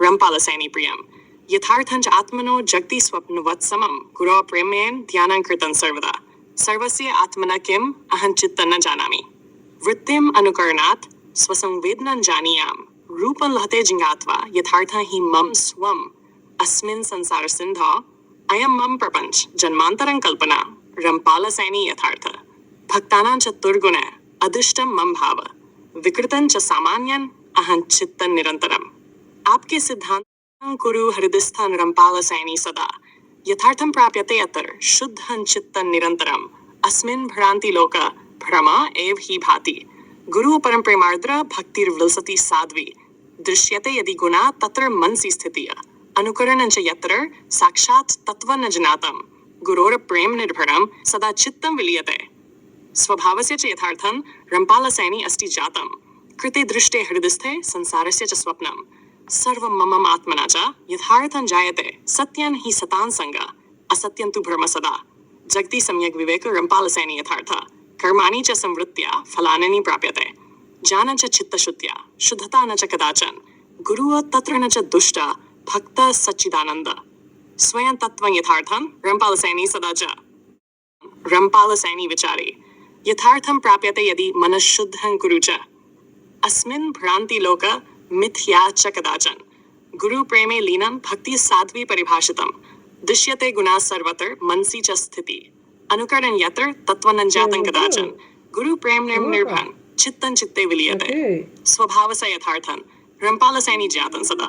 रंपालसैनी प्रियम यथार्थं च आत्मनो जगति स्वप्नवत् समं गुरो प्रेमेन ध्यानं कृतं सर्वदा सर्वस्य आत्मना किम अहं चित्तं न जानामि वृत्तिम अनुकरणात् स्वसंवेदनं जानीयाम रूपं लहते जिज्ञात्वा यथार्थं हि मम स्वम अस्मिन् संसार सिंधौ अयं मम प्रपंच जन्मांतरं कल्पना रंपालसैनी यथार्थ भक्तानां च दुर्गुण अदृष्टं मम भाव विकृतं च सामान्यं अहं चित्तं निरन्तरम् आपके सिद्धांत कुरु हृदयस्थं रंपालसैनी सदा यथार्थं प्राप्यते अत्र शुद्धं चित्तं निरन्तरम् अस्मिन् भ्रांति लोक भ्रम एव हि भाति गुरु परम प्रेमार्द्र भक्तिर्विलसति साध्वी दृश्यते यदि गुणा तत्र मनसि स्थितिः अनुकरणं च यत्र साक्षात् तत्त्वं न ज्ञातं गुरोर प्रेम निर्भरं सदा चित्तं विलीयते स्वभावस्य च यथार्थं रंपालसैनी अस्ति जातं कृते दृष्टे हृदयस्थे संसारस्य च स्वप्नं सर्वं मम आत्मना च यथार्थं जायते सत्यं हि सतां संगा असत्यं तु भ्रम सदा जगति सम्यक् विवेक रंपालसैनी यथार्थ कर्माणि च संवृत्त्या फलानि प्राप्यते ज्ञानं च चित्तशुद्ध्या शुद्धता न च कदाचन गुरुः तत्र न च दुष्ट भक्त सच्चिदानंद स्वयं तत्त्वं यथार्थं रंपालसैनी सदा च रंपालसैनी विचारे यथार्थं प्राप्यते यदि मनःशुद्धं कुरु च अस्मिन् भ्रांति लोक मिथ्या च कदाचन गुरु प्रेमे लीनं भक्ति साध्वी परिभाषितं दृश्यते गुणा सर्वत्र मनसि च स्थिति अनुकरण यत्र तत्त्वं न जातं कदाचन गुरु प्रेम निर्भरं चित्तं चित्ते विलीयते स्वभावस यथार्थं रंपालसैनी जातं सदा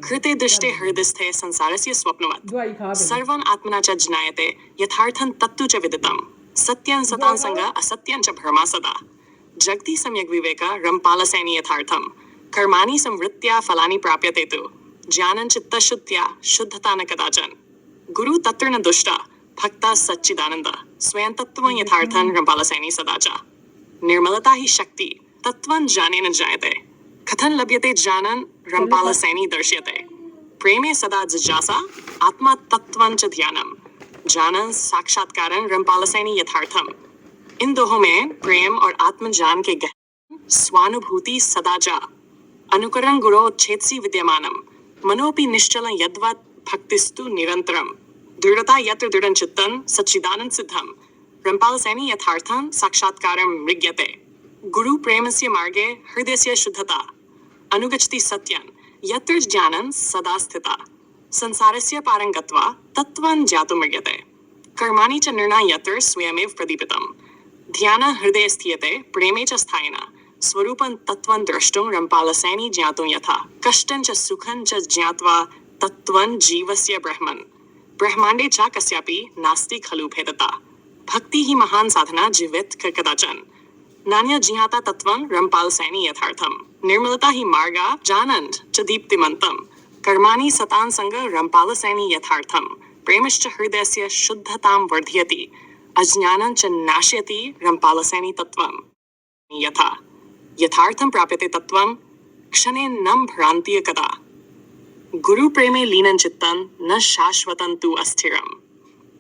कृते दृष्टे हृदयस्थे संसारस्य स्वप्नवत् सर्वं आत्मना च ज्ञायते यथार्थं तत्तु च विदितं सत्यं सतां संगा असत्यं च भ्रमा सदा जगति सम्यक् विवेक रंपालसैनी यथार्थं कर्माणि संवृत्त्या फलानि प्राप्यते तु ज्ञानं चित्तशुद्ध्या शुद्धता न कदाचन गुरु तत्र न दुष्ट भक्ता सच्चिदानंद स्वयं तत्त्वं यथार्थं रंपालसैनी सदा च निर्मलता ही शक्ति तत्त्वं ज्ञानेन जायते कथं लभ्यते ज्ञानं रंपालसैनी दर्श्यते प्रेमे सदा जिज्ञासा आत्मा तत्त्वं च ध्यानं ज्ञानं साक्षात्कारं रंपालसैनी यथार्थम इन दोहों में प्रेम और आत्मज्ञान के गहन स्वानुभूति सदा च अनुकरण गुरो छेत्सी विद्यमानम मनोपि निश्चलं यद्वत् भक्तिस्तु निरंतरम दृढ़ता यत्र दृढ़ं चित्तं सच्चिदानंद सिद्धं रंपालसैनी यथार्थं साक्षात्कारं मृग्यते गुरु प्रेमस्य मार्गे हृदयस्य शुद्धता अनुगच्छति सत्यं यत्र ज्ञानं सदा स्थिता संसारस्य पारं गत्वा तत्त्वं ज्ञातुं मृग्यते कर्माणि च निर्णय यत्र स्वयमेव प्रदीपितं ध्यान हृदये स्थीयते प्रेमे च स्थायिना स्वरूपं तत्त्वं द्रष्टुं रंपालसैनी ज्ञातुं यथा कष्टं च सुखं च ज्ञात्वा तत्त्वं जीवस्य ब्रह्मन् ब्रह्मांडे च कस्यापि नास्ति खलु भेदता भक्ति ही महान साधना जीवित कदाचन नान्य ज्ञाता तत्त्वं रंपालसैनी यथार्थं निर्मलता ही मार्गा जानन्द च दीप्तिमन्तं कर्माणि सतां संग रंपालसैनी यथार्थं प्रेमश्च हृदयस्य शुद्धतां वर्धयति अज्ञानं च नाशयति रंपालसैनी तत्त्वं यथा यथार्थं प्राप्यते तत्त्वं क्षणे न भ्रान्तिः कदा गुरु प्रेमे लीनं चित्तं न शाश्वतं तु अस्थिरं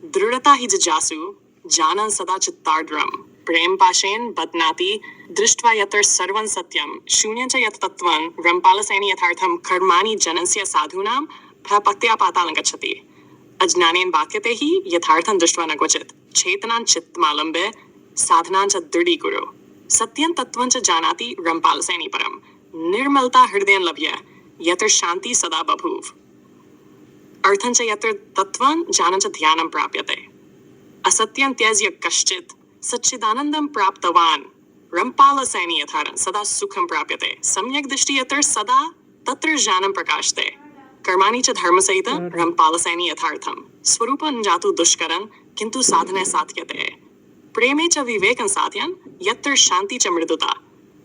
दृढ़ता ही जिज्ञासु जानन् सदा चित्तार्द्रं प्रेम पाशेन बध्नाति दृष्ट्वा यत्र सर्वं सत्यं शून्यं च यत् तत्त्वं रंपालसैनी यथार्थं कर्माणि जनस्य साधूनां प्रपत्या पातालं गच्छति अज्ञानेन वाक्यते हि यथार्थं दृष्ट्वा न क्वचित् चेतनां चित्तमालम्ब्य साधनां च दृढीकुरु सत्यं तत्त्वं च जानाति रंपालसैनी परं निर्मलता हृदयं लभ्य यत्र शांति सदा बभूव अर्थं च यत्र तत्त्वं ज्ञानं च ध्यानं प्राप्यते असत्यं त्यज्य कश्चित् सच्चिदानन्दं प्राप्तवान् रंपालसैनी यथार्थं सदा सुखं प्राप्यते सम्यक् दृष्टि यत्र सदा तत्र ज्ञानं प्रकाशते कर्माणि च धर्मसहितं रंपालसैनी यथार्थं स्वरूपं जातु दुष्करं किन्तु साधने साध्यते प्रेमे च विवेकं साधयन् यत्र शान्ति च मृदुता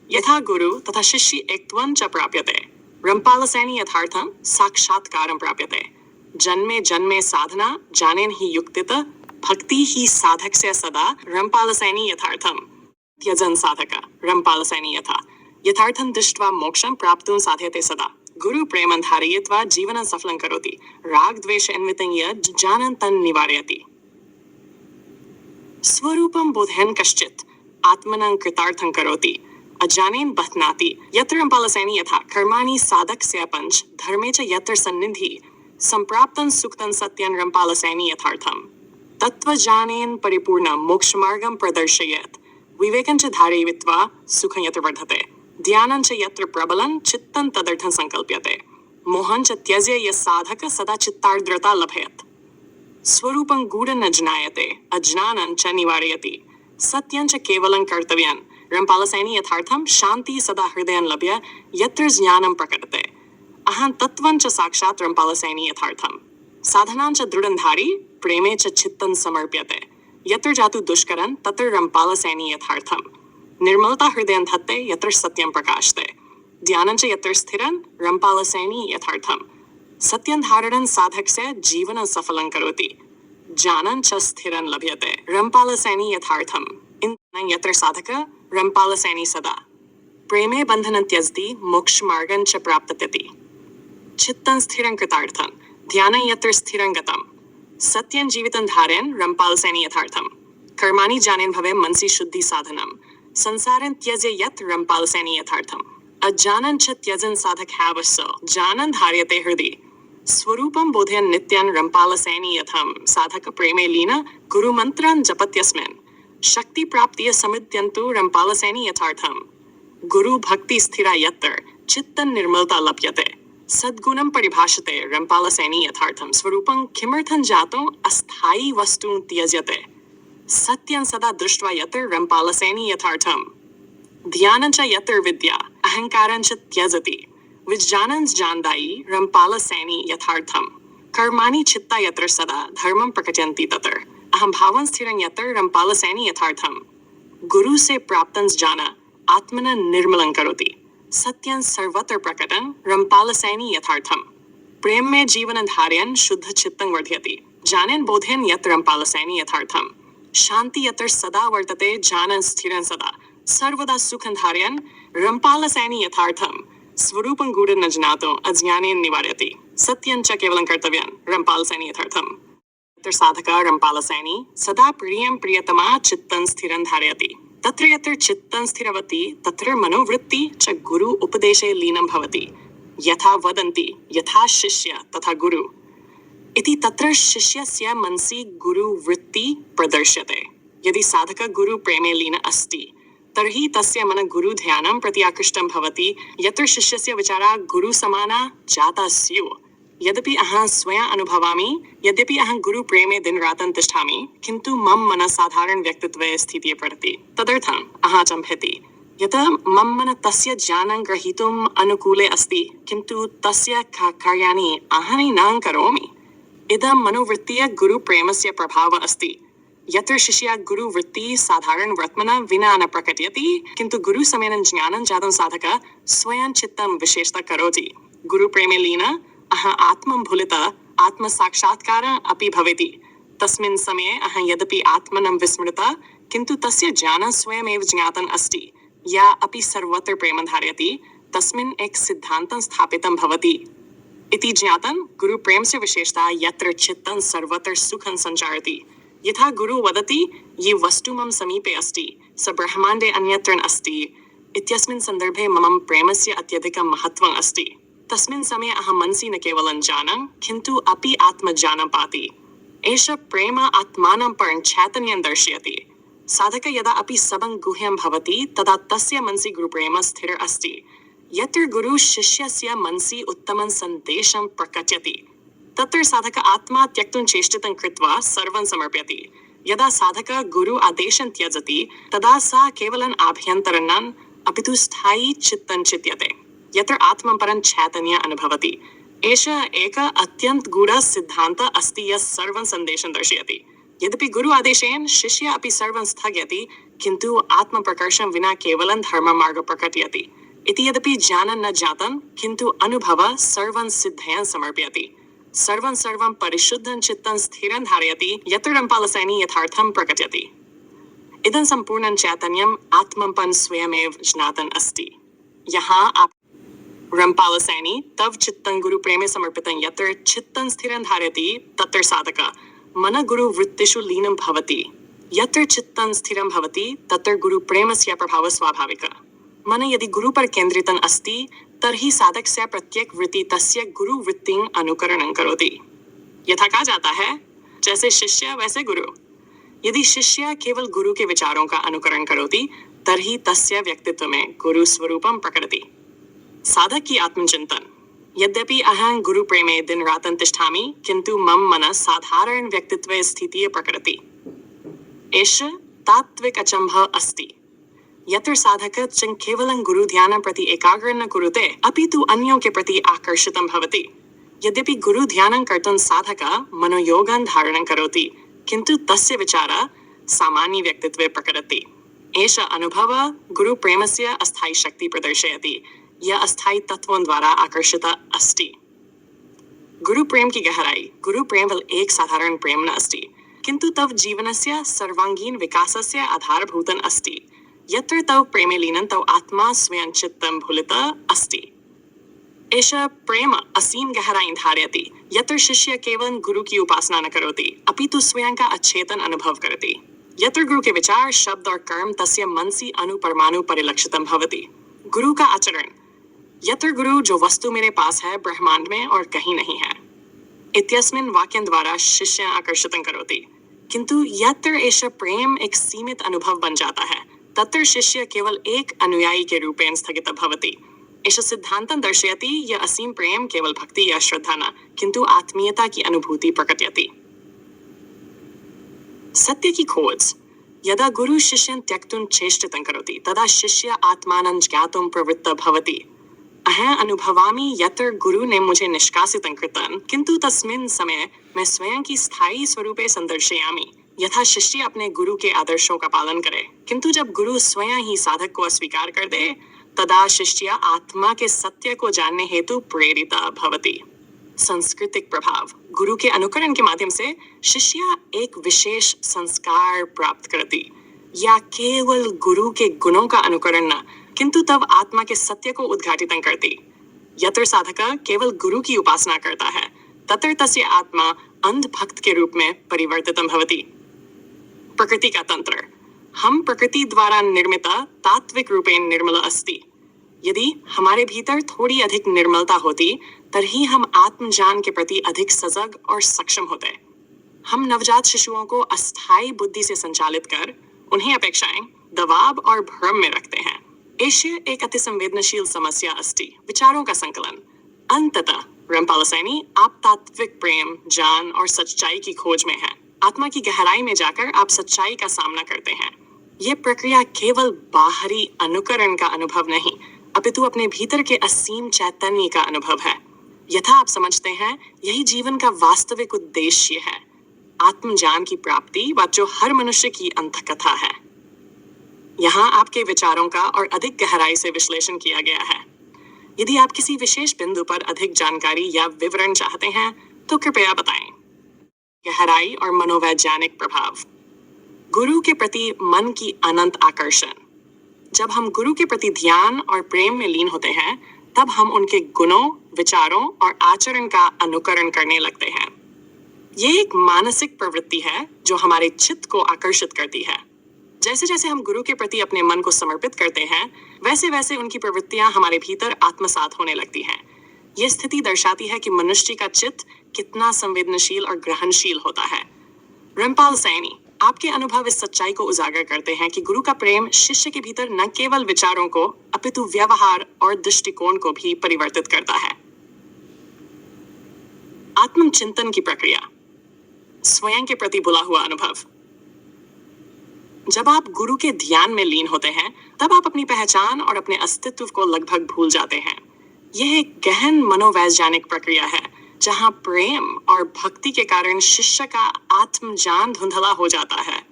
यथा गुरु तथा शिष्य एकत्वं च प्राप्यते रंपालसैनी यथार्थं साक्षात्कारं प्राप्यते जन्मे जन्मे साधना जानेन हि युक्तित भक्ति ही साधक से सदा रंपालसैनी यथार्थं त्यजन साधक रंपालसैनी यथार्थं दृष्ट्वा मोक्षं प्राप्तुं साध्यते सदा गुरु प्रेमं धारयित्वा जीवनं सफलं करोति राग द्वेष अन्वितं यत् जानन् तन् निवारयति स्वरूपं बोधयन् कश्चित् आत्मनं कृतार्थं करोति अजानेन बध्नाति यत्र रंपालसैनी यथा कर्माणि साधकस्य पंच धर्मे च यत्र सन्निधि संप्राप्तं सुक्तं सत्यं रंपालसैनी यथार्थम् तत्त्वज्ञानेन परिपूर्ण मोक्षमार्गं प्रदर्शयेत् विवेकं च धारयित्वा सुखं यत्र वर्धते ध्यानं च यत्र प्रबलं चित्तं तदर्थं संकल्प्यते मोहं च त्यज्य यः साधकः सदा चित्तार्द्रता लभेत् स्वरूपं गूढं न ज्ञायते अज्ञानं च निवारयति सत्यं च केवलं कर्तव्यं रंपालसैनी यथार्थं शान्ति सदा हृदयं लभ्य यत्र ज्ञानं प्रकटते अहं तत्त्वं च साक्षात् रंपालसैनी यथार्थं साधनां च दृढंधारी प्रेमे च चित्तं समर्प्यते यत्र जातु दुष्करं तत्र रंपालसैनी यथार्थं निर्मलता हृदयं धत्ते यत्र सत्यं प्रकाशते ध्यानं च यत्र स्थिरं रंपालसैनी यथार्थं सत्यं धारणं साधकस्य जीवनं सफलं करोति ज्ञानं च स्थिरं लभ्यते रंपालसैनी यथार्थं यत्र साधकः रंपालसैनी सदा प्रेमे बंधनं त्यजति मोक्षमार्गं च प्राप्स्यति चित्तं स्थिरं कृतार्थं ध्यानं यत्र स्थिरं गतं सत्यं जीवितं धारयन् रंपालसैनी यथार्थं कर्माणि जानेन भवे मनसि शुद्धि साधनं संसारं त्यज्य यत् रंपालसैनी यथार्थम् अज्ञानं च त्यजन् साधक हावस्य ज्ञानं धार्यते हृदि स्वरूपं बोधयन् नित्यं रंपालसैनी यथं साधक प्रेमे लीन गुरुमन्त्रं जपत्यस्मिन् शक्ति प्राप्तिय समित्यन्तु रंपालसैनी यथार्थं गुरु भक्ति स्थिरा यत्र चित्तं निर्मलता लप्यते सद्गुणं परिभाषते रंपालसैनी यथार्थं स्वरूपं किमर्थं जातो अस्थायी वस्तु त्यज्यते सत्यं सदा दृष्ट्वा यत्र रंपालसैनी यथार्थं ध्यानं च यत्र विद्या अहंकारं च त्यजति विज्ञानं जानदायी रंपालसैनी यथार्थं कर्माणि चित्ता यत्र सदा धर्मं प्रकटयन्ति तत्र अहं भावं स्थिरं यत्र रंपालसैनी यथार्थं गुरु से प्राप्तं ज्ञान आत्मना निर्मलं करोति सत्यं सर्वत्र प्रकटं रंपालसैनी यथार्थं प्रेम में जीवन धारयन् शुद्ध चित्तं वर्धयति ज्ञानेन बोधयन् यत्र रंपालसैनी यथार्थं शांति यत्र सदा वर्तते ज्ञानं स्थिरं सदा सर्वदा सुखं धारयन् रंपालसैनी यथार्थं स्वरूपं गूढं न ज्ञातो अज्ञानेन निवारयति सत्यं च केवलं कर्तव्यं रंपालसैनी यथार्थं यत्र साधकः रंपालसैनी सदा प्रियं प्रियतमा चित्तं स्थिरं धारयति तत्र यत्र चित्तं स्थिरवति तत्र मनोवृत्ति च गुरु उपदेशे लीनं भवति यथा वदन्ति यथा शिष्य तथा गुरु इति तत्र शिष्यस्य मनसि गुरुवृत्ति प्रदर्श्यते यदि साधकः गुरु प्रेमे लीन अस्ति तर्हि तस्य मन गुरु ध्यानं प्रति आकृष्टं भवति यत्र शिष्यस्य विचारा गुरु समाना जाता स्युः यद्यपि अहं स्वयं अनुभवामि यद्यपि अहं गुरु प्रेमे दिनरातं तिष्ठामि किन्तु मम मन साधारण व्यक्तित्वे स्थितिः पड़ति तदर्थम् अहं चम्भेति यतः मम मन तस्य ज्ञानं ग्रहीतुम् अनुकूले अस्ति किन्तु तस्य कार्याणि अहं न करोमि इदं मनोवृत्तिः गुरु प्रेमस्य प्रभावः अस्ति यत्र शिष्यः गुरुवृत्तिः साधारण वर्त्मना विना न प्रकटयति किन्तु गुरु समेन ज्ञानं जातं साधकः स्वयं चित्तं विशेषतः करोति गुरु प्रेमे लीन अहं आत्मं भूलितः आत्मसाक्षात्कार अपि भवति तस्मिन् समये अहं यद्यपि आत्मनं विस्मृतः किन्तु तस्य ज्ञानं स्वयमेव ज्ञातम् अस्ति या अपि सर्वत्र प्रेमं धारयति तस्मिन् एक सिद्धान्तं स्थापितं भवति इति ज्ञातं गुरुप्रेमस्य विशेषता यत्र चित्तं सर्वत्र सुखं सञ्चारति यथा गुरु वदति ये वस्तु मम समीपे अस्ति स ब्रह्माण्डे अन्यत्र अस्ति इत्यस्मिन् सन्दर्भे मम प्रेमस्य अत्यधिकं महत्त्वम् अस्ति तस्मिन् समये अहं मनसि न केवलं जानं किन्तु अपि आत्मज्ञानं पाति एष प्रेम आत्मानं परं चैतन्यं दर्शयति साधकः यदा अपि सबं गुह्यं भवति तदा तस्य मनसि गुरुप्रेम स्थिर अस्ति यत्र गुरु शिष्यस्य मनसि उत्तमं सन्देशं प्रकटयति तत्र साधकः आत्मा त्यक्तुं चेष्टितं कृत्वा सर्वं समर्पयति यदा साधकः गुरु आदेशं त्यजति तदा सा केवलं आभ्यन्तरं न अपि तु स्थायी चित्तं चित्यते यत्र आत्मं परं चैतन्य अनुभवति एष एक अत्यंत गूढ़ सिद्धान्त अस्ति यः सर्वं सन्देशं दर्शयति यद्यपि गुरु आदेशेन शिष्य अपि सर्वं स्थगयति किन्तु आत्मप्रकर्षं विना केवलं धर्ममार्गं प्रकटयति इति यद्यपि ज्ञानं न जातं किन्तु अनुभवः सर्वं सिद्धयन् समर्पयति सर्वं परिशुद्धं चित्तं स्थिरं धारयति यत्र रंपालसैनी यथार्थं प्रकटयति इदं सम्पूर्णं चैतन्यम् आत्मपन् स्वयमेव ज्ञातम् अस्ति यहाँ आप रंपालसैनी तव चित्तं गुरु प्रेमे समर्पितं यत्र चित्तं स्थिरं धारयति तत्र साधकः मन गुरु वृत्तिषु लीनं भवति यत्र चित्तं स्थिरं भवति तत्र गुरु प्रेमस्य प्रभावः स्वाभाविकः मन यदि गुरु पर केन्द्रितं अस्ति तर्हि साधकस्य प्रत्येक वृत्ति तस्य गुरुवृत्तिं अनुकरणं करोति। यथा कहा जाता है, जैसे शिष्य वैसे गुरु। यदि शिष्य केवल गुरु के विचारों का अनुकरण करोति तर्हि तस्य व्यक्तित्व में गुरु स्वरूपं प्रकटति। साधक की आत्मचिंतन। यद्यपि अहं गुरु प्रेमे दिन रातं तिष्ठामि किंतु मम मनः साधारण व्यक्तित्वे स्थितिः प्रकटति। एष तात्विक अचम्भः अस्ति। यत्र साधकः केवलं गुरु ध्यानं प्रति एकाग्रं न कुरुते अपितु अन्यों के प्रति आकर्षितं भवति। यद्यपि गुरु ध्यानं कर्तुं साधकः मनोयोगं धारणं करोति किंतु तस्य विचारः सामान्य व्यक्तित्वे प्रकटति। एष अनुभवः गुरु प्रेमस्य अस्थायी शक्ति प्रदर्शयति, यह अस्थायी तत्वों द्वारा आकर्षिता अस्ति। गुरु प्रेम की गहराई। गुरु प्रेम एक साधारण प्रेम न अस्ति किंतु तव जीवनस्य सर्वांगीण विकासस्य आधारभूतं अस्ति। यत्र तव प्रेमे लीनं तव आत्मा स्वयं चित्तं भूलितः अस्ति। एष प्रेम असीम गहराई धारयति। यत्र शिष्य केवल गुरु की उपासना न करोति अपितु स्वयं का अचेतन अनुभव करति। यत्र गुरु के विचार शब्द और कर्म तस्य मनसि अणु-परमाणु परिलक्षितं भवति। गुरु का आचरण। यत्र गुरु जो वस्तु मेरे पास है ब्रह्मांड में और कहीं नहीं है इत्यस्मिन् वाक्यं द्वारा शिष्य आकर्षितं करोति। किंतु यत्र एष प्रेम एक सीमित अनुभव बन जाता है तत्र शिष्य केवल एक अनुयायी के रूपेण स्थगितः भवति। एष सिद्धांतं दर्शयति यह असीम प्रेम केवल भक्ति या श्रद्धा न किंतु आत्मीयता की अनुभूति प्रकटयति। सत्य की खोज। यदा गुरु शिष्यं त्यक्तुं चेष्टितं करोति तदा शिष्य आत्मानं ज्ञातुं प्रवृत्तः भवति। अहं अनुभवामि यत्र गुरु ने मुझे निष्कासितं कृतं किंतु तस्मिन् समय मैं स्वयं की स्थायी स्वरूपे संदर्शयामि। यथा शिष्य अपने गुरु के आदर्शों का पालन करे किंतु जब गुरु स्वयं ही साधक को अस्वीकार कर दे तदा शिष्य आत्मा के सत्य को जानने हेतु प्रेरिता भवति। सांस्कृतिक प्रभाव। गुरु के अनुकरण के माध्यम से शिष्य एक विशेष संस्कार प्राप्त करती। या केवल गुरु के गुणों का अनुकरण न किंतु तब आत्मा के सत्य को उद्घाटितं करती। यत्र साधक केवल गुरु की उपासना करता है तत्र तस्य आत्मा अंध भक्त के रूप में परिवर्तितं भवति। प्रकृति का तंत्र। हम प्रकृति द्वारा निर्मित तात्विक रूपेण निर्मल अस्ति। यदि हमारे भीतर थोड़ी अधिक निर्मलता होती तभी हम आत्मज्ञान के प्रति अधिक सजग और सक्षम होते। हम नवजात शिशुओं को अस्थायी बुद्धि से संचालित कर उन्हें अपेक्षाएं, दबाव और भ्रम में रखते हैं। एशिया एक अति संवेदनशील समस्या अस्ति। विचारों का संकलन। अंततः रामपाल सैनी, आप तात्विक प्रेम, ज्ञान और सच्चाई की खोज में हैं। आत्मा की गहराई में जाकर आप सच्चाई का सामना करते हैं। यह प्रक्रिया केवल बाहरी अनुकरण का अनुभव नहीं अपितु अपने भीतर के असीम चैतन्य का अनुभव है। यथा आप समझते हैं यही जीवन का वास्तविक उद्देश्य है, आत्मज्ञान की प्राप्ति व जो हर मनुष्य की अंतकथा है। यहाँ आपके विचारों का और अधिक गहराई से विश्लेषण किया गया है। यदि आप किसी विशेष बिंदु पर अधिक जानकारी या विवरण चाहते हैं तो कृपया बताएं। गहराई और मनोवैज्ञानिक प्रभाव। गुरु के प्रति मन की अनंत आकर्षण। जब हम गुरु के प्रति ध्यान और प्रेम में लीन होते हैं तब हम उनके गुणों, विचारों और आचरण का अनुकरण करने लगते हैं। ये एक मानसिक प्रवृत्ति है जो हमारे चित्त को आकर्षित करती है। जैसे जैसे हम गुरु के प्रति अपने मन को समर्पित करते हैं वैसे वैसे उनकी प्रवृत्तियां हमारे भीतर आत्मसात होने लगती हैं। यह स्थिति दर्शाती है कि मनुष्य का चित्त कितना संवेदनशील और ग्रहणशील होता है। रामपाल सैनी, आपके अनुभव इस सच्चाई को उजागर करते हैं कि गुरु का प्रेम शिष्य के भीतर न केवल विचारों को अपितु व्यवहार और दृष्टिकोण को भी परिवर्तित करता है। आत्मचिंतन की प्रक्रिया। स्वयं के प्रति बुला हुआ अनुभव। जब आप गुरु के ध्यान में लीन होते हैं तब आप अपनी पहचान और अपने अस्तित्व को लगभग भूल जाते हैं। यह एक गहन मनोवैज्ञानिक प्रक्रिया है जहां प्रेम और भक्ति के कारण शिष्य का आत्मज्ञान धुंधला हो जाता है।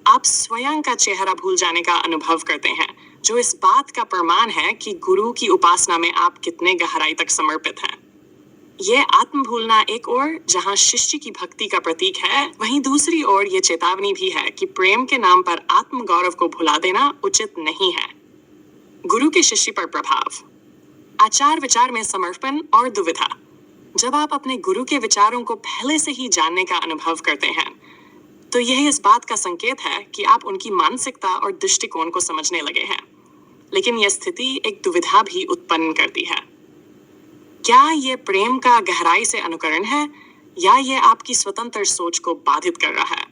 आप स्वयं का चेहरा भूल जाने का अनुभव करते हैं जो इस बात का प्रमाण है कि गुरु की उपासना में आप कितने गहराई तक समर्पित हैं। यह आत्म भूलना एक ओर जहां शिष्य की भक्ति का प्रतीक है वहीं दूसरी ओर यह चेतावनी भी है कि प्रेम के नाम पर आत्म गौरव को भुला देना उचित नहीं है। गुरु के शिष्य पर प्रभाव। आचार विचार में समर्पण और दुविधा। जब आप अपने गुरु के विचारों को पहले से ही जानने का अनुभव करते हैं तो यह इस बात का संकेत है कि आप उनकी मानसिकता और दृष्टिकोण को समझने लगे हैं। लेकिन यह स्थिति एक दुविधा भी उत्पन्न करती है। क्या यह प्रेम का गहराई से अनुकरण है या यह आपकी स्वतंत्र सोच को बाधित कर रहा है?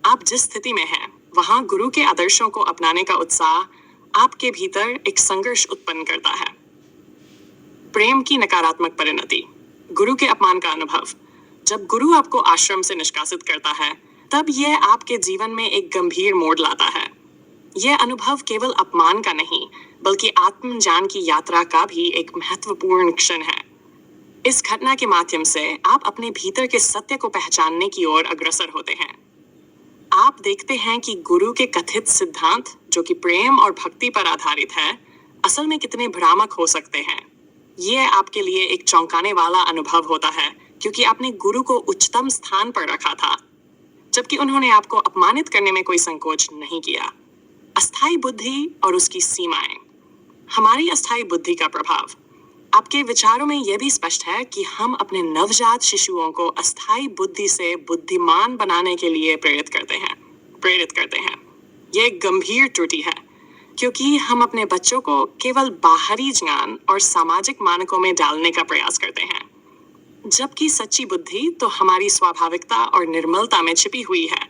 आप जिस स्थिति में हैं, वहां गुरु के आदर्शों को अपनाने का उत्साह आपके भीतर एक संघर्ष उत्पन्न करता है। प्रेम की नकारात्मक परिणति, गुरु के अपमान का अनुभव। जब गुरु आपको आश्रम से निष्कासित करता है, तब यह आपके जीवन में एक गंभीर मोड़ लाता है। यह अनुभव केवल अपमान का नहीं, बल्कि आत्मज्ञान की यात्रा का भी एक महत्वपूर्ण क्षण है। इस घटना के माध्यम से आप अपने भीतर के सत्य को पहचानने की ओर अग्रसर होते हैं। आप देखते हैं कि गुरु के कथित सिद्धांत, जो कि प्रेम और भक्ति पर आधारित है, असल में कितने भ्रामक हो सकते हैं। यह आपके लिए एक चौंकाने वाला अनुभव होता है, क्योंकि आपने गुरु को उच्चतम स्थान पर रखा था, जबकि उन्होंने आपको अपमानित करने में कोई संकोच नहीं किया। अस्थायी बुद्धि और उसकी सीमाएं। हमारी अस्थायी बुद्धि का प्रभाव। आपके विचारों में यह भी स्पष्ट है कि हम अपने नवजात शिशुओं को अस्थायी बुद्धि से बुद्धिमान बनाने के लिए प्रेरित करते हैं। यह एक गंभीर त्रुटि है, क्योंकि हम अपने बच्चों को केवल बाहरी ज्ञान और सामाजिक मानकों में डालने का प्रयास करते हैं, जबकि सच्ची बुद्धि तो हमारी स्वाभाविकता और निर्मलता में छिपी हुई है।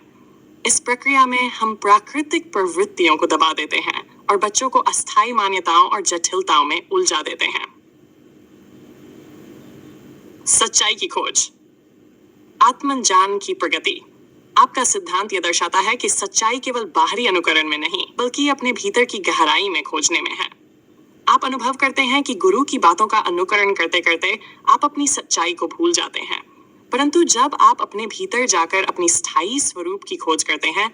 इस प्रक्रिया में हम प्राकृतिक प्रवृत्तियों को दबा देते हैं और बच्चों को अस्थायी मान्यताओं और जटिलताओं में उलझा देते हैं। सच्चाई की खोज। आत्मज्ञान की प्रगति। आपका सिद्धांत यह दर्शाता है कि सच्चाई केवल बाहरी अनुकरण में नहीं, बल्कि अपने भीतर की गहराई में खोजने में है। आप अनुभव करते हैं कि गुरु की बातों का अनुकरण करते करते आप अपनी सच्चाई को भूल जाते हैं, परंतु जब आप अपने भीतर जाकर अपनी स्थायी स्वरूप की खोज करते हैं,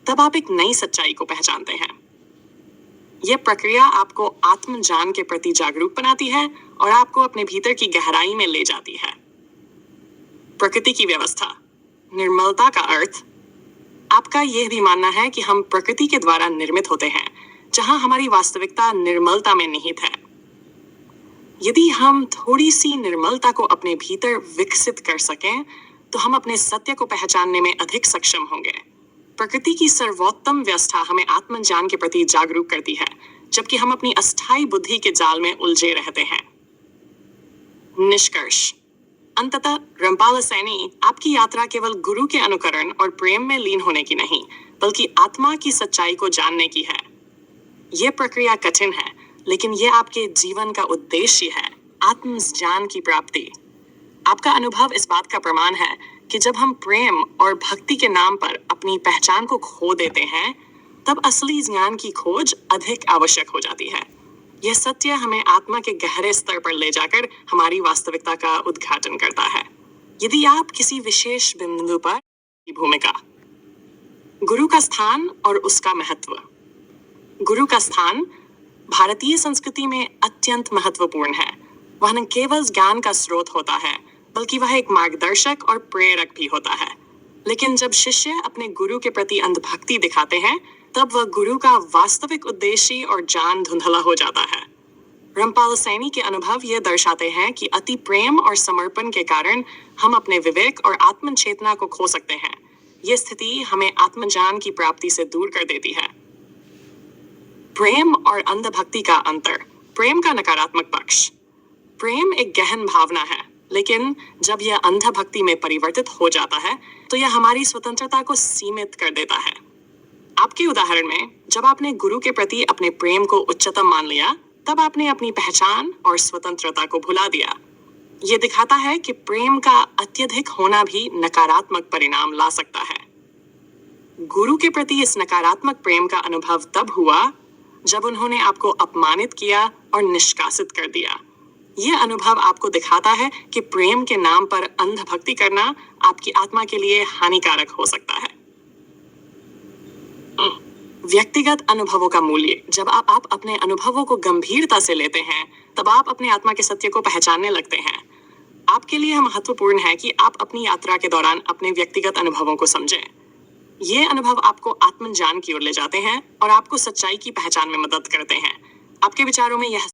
तब आप एक नई सच्चाई को पहचानते हैं। यह प्रक्रिया आपको आत्मज्ञान के प्रति जागरूक बनाती है और आपको अपने भीतर की गहराई में ले जाती है। प्रकृति की व्यवस्था। निर्मलता का अर्थ। आपका यह भी मानना है कि हम प्रकृति के द्वारा निर्मित होते हैं, जहां हमारी वास्तविकता निर्मलता में निहित है। यदि हम थोड़ी सी निर्मलता को अपने भीतर विकसित कर सकें, तो हम अपने सत्य को पहचानने में अधिक सक्षम होंगे। प्रकृति की सर्वोत्तम व्यवस्था हमें आत्मज्ञान के प्रति जागरूक करती है, जबकि हम अपनी अस्थायी बुद्धि के जाल में उलझे रहते हैं। निष्कर्ष। अंततः रामपाल सैनी आपकी यात्रा केवल गुरु के अनुकरण और प्रेम में लीन होने की नहीं, बल्कि आत्मा की सच्चाई को जानने की है। यह प्रक्रिया कठिन है, लेकिन यह आपके जीवन का उद्देश्य है, आत्मज्ञान की प्राप्ति। आपका अनुभव इस बात का प्रमाण है कि जब हम प्रेम और भक्ति के नाम पर अपनी पहचान को खो देते हैं, तब असली ज्ञान की खोज अधिक आवश्यक हो जाती है। यह सत्य हमें आत्मा के गहरे स्तर पर ले जाकर हमारी वास्तविकता का उद्घाटन करता है। यदि आप किसी विशेष बिंदु पर भूमिका। गुरु का स्थान और उसका महत्व। गुरु का स्थान भारतीय संस्कृति में अत्यंत महत्वपूर्ण है। वह न केवल ज्ञान का स्रोत होता है, बल्कि वह एक मार्गदर्शक और प्रेरक भी होता है। लेकिन जब शिष्य अपने गुरु के प्रति अंधभक्ति दिखाते हैं, तब वह गुरु का वास्तविक उद्देश्य और जान धुंधला हो जाता है। रामपाल सैनी के अनुभव यह दर्शाते हैं कि अति प्रेम और समर्पण के कारण हम अपने विवेक और आत्म चेतना को खो सकते हैं। यह स्थिति हमें आत्मज्ञान की प्राप्ति से दूर कर देती है। प्रेम और अंधभक्ति का अंतर। प्रेम का नकारात्मक पक्ष। प्रेम एक गहन भावना है, लेकिन जब यह अंधभक्ति में परिवर्तित हो जाता है, तो यह हमारी स्वतंत्रता को सीमित कर देता है। आपके उदाहरण में, जब आपने गुरु के प्रति अपने प्रेम को उच्चतम मान लिया, तब आपने अपनी पहचान और स्वतंत्रता को भुला दिया। यह दिखाता है कि प्रेम का अत्यधिक होना भी नकारात्मक परिणाम ला सकता है। गुरु के प्रति इस नकारात्मक प्रेम का अनुभव तब हुआ जब उन्होंने आपको अपमानित किया और निष्कासित कर दिया। यह अनुभव आपको दिखाता है कि प्रेम के नाम पर अंधभक्ति करना आपकी आत्मा के लिए हानिकारक हो सकता है। व्यक्तिगत अनुभवों का मूल्य। जब आप अपने अनुभवों को गंभीरता से लेते हैं, तब आप अपने आत्मा के सत्य को पहचानने लगते हैं। आपके लिए यह महत्वपूर्ण है कि आप अपनी यात्रा के दौरान अपने व्यक्तिगत अनुभवों को समझें। ये अनुभव आपको आत्मज्ञान की ओर ले जाते हैं और आपको सच्चाई की पहचान में मदद करते हैं। आपके विचारों में यह